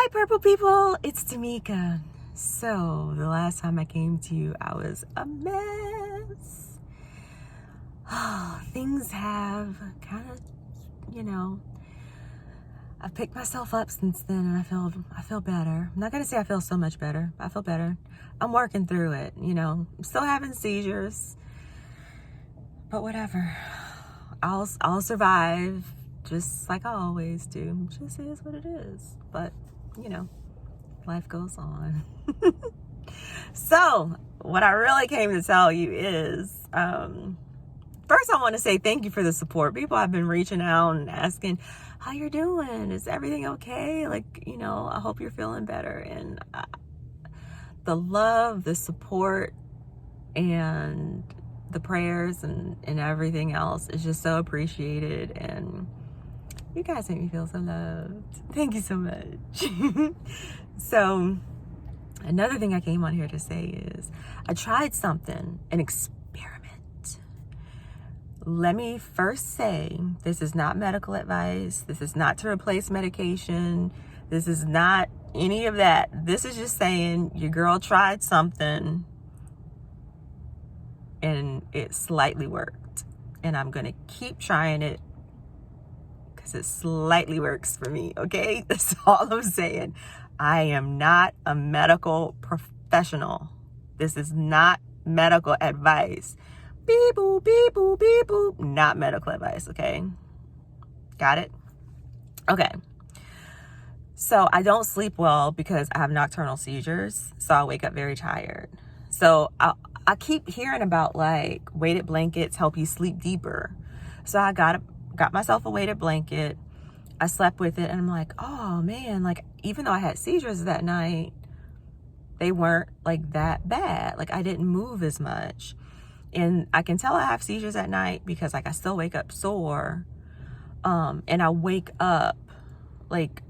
Hi, purple people. It's Tamika. So, the last time I came to you, I was a mess. Things have kind of, I've picked myself up since then, and I feel better. I'm not gonna say I feel so much better. I feel better. I'm working through it. I'm still having seizures, but whatever. I'll survive, just like I always do. It just is what it is. But life goes on. So what I really came to tell you is, first I want to say thank you for the support. People have been reaching out and asking how you're doing. Is everything okay? I hope you're feeling better. And the love, the support, and the prayers and everything else is just so appreciated. And you guys make me feel so loved. Thank you so much. So another thing I came on here to say is I tried something, an experiment. Let me first say, this is not medical advice. This is not to replace medication. This is not any of that. This is just saying your girl tried something and it slightly worked. And I'm going to keep trying it because it slightly works for me, okay? That's all I'm saying. I am not a medical professional. This is not medical advice. Beep boop, beep boop, beep boop. Not medical advice, okay? Got it? Okay. So I don't sleep well because I have nocturnal seizures. So I wake up very tired. So I keep hearing about weighted blankets help you sleep deeper. So I got myself a weighted blanket. I slept with it and I'm like, oh man, even though I had seizures that night, they weren't that bad. I didn't move as much. And I can tell I have seizures at night because I still wake up sore. And I wake up,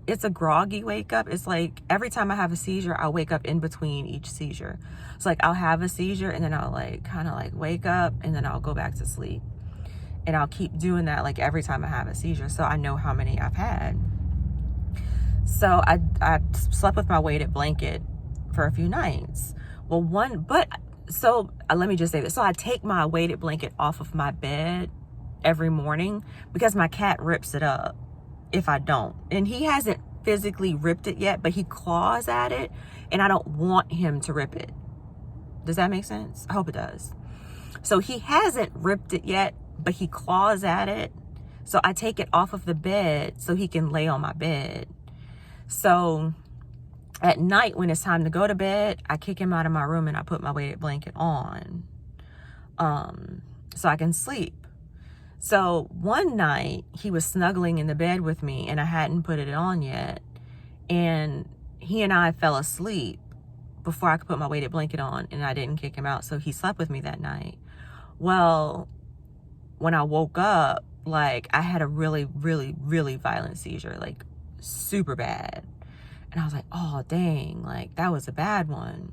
it's a groggy wake up. It's every time I have a seizure, I wake up in between each seizure. So I'll have a seizure and then I'll wake up and then I'll go back to sleep. And I'll keep doing that every time I have a seizure. So I know how many I've had. So I slept with my weighted blanket for a few nights. Let me just say this. So I take my weighted blanket off of my bed every morning because my cat rips it up if I don't. And he hasn't physically ripped it yet, but he claws at it and I don't want him to rip it. Does that make sense? I hope it does. So he hasn't ripped it yet, but he claws at it. So I take it off of the bed so he can lay on my bed. So at night when it's time to go to bed, I kick him out of my room and I put my weighted blanket on so I can sleep. So one night he was snuggling in the bed with me and I hadn't put it on yet. And he and I fell asleep before I could put my weighted blanket on and I didn't kick him out. So he slept with me that night. Well, when I woke up, I had a really, really, really violent seizure, super bad. And I was like, oh, dang, that was a bad one.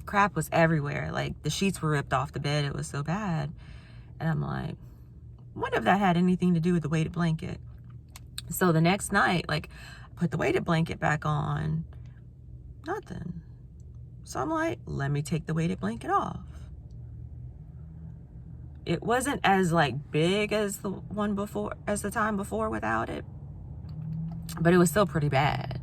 Crap was everywhere. The sheets were ripped off the bed. It was so bad. And I'm like, what if that had anything to do with the weighted blanket? So the next night, I put the weighted blanket back on, nothing. So I'm like, let me take the weighted blanket off. It wasn't as big as the time before without it, but it was still pretty bad.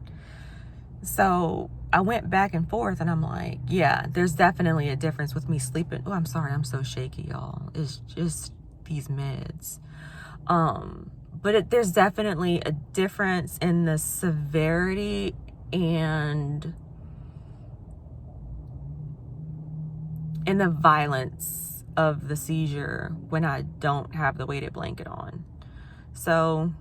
So I went back and forth and I'm like, yeah, there's definitely a difference with me sleeping. Oh, I'm sorry. I'm so shaky, y'all. It's just these meds. But there's definitely a difference in the severity and in the violence of the seizure when I don't have the weighted blanket on. So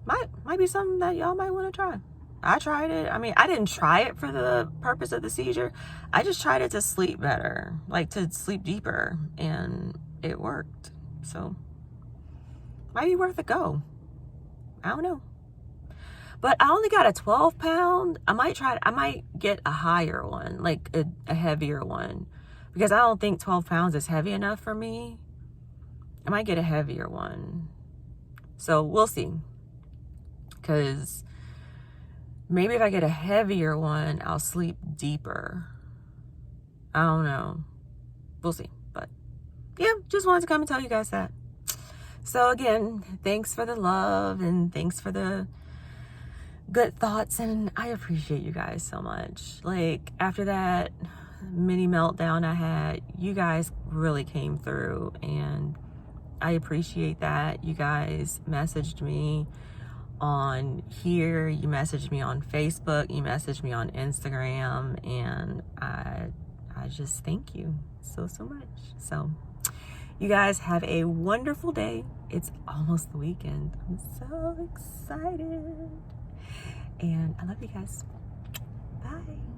might be something that y'all might want to try. I tried it. I didn't try it for the purpose of the seizure. I just tried it to sleep better, to sleep deeper, and it worked. So might be worth a go. I don't know. But I only got a 12-pound. I might get a higher one, a heavier one, because I don't think 12 pounds is heavy enough for me. I might get a heavier one. So we'll see. because maybe if I get a heavier one, I'll sleep deeper. I don't know. We'll see. But yeah, just wanted to come and tell you guys that. So again, thanks for the love and thanks for the good thoughts, and I appreciate you guys so much. Like, after that mini meltdown I had, you guys really came through, and I appreciate that. You guys messaged me on here, you messaged me on Facebook, you messaged me on Instagram, and I just thank you so much. So you guys have a wonderful day. It's almost the weekend. I'm so excited. And I love you guys. Bye.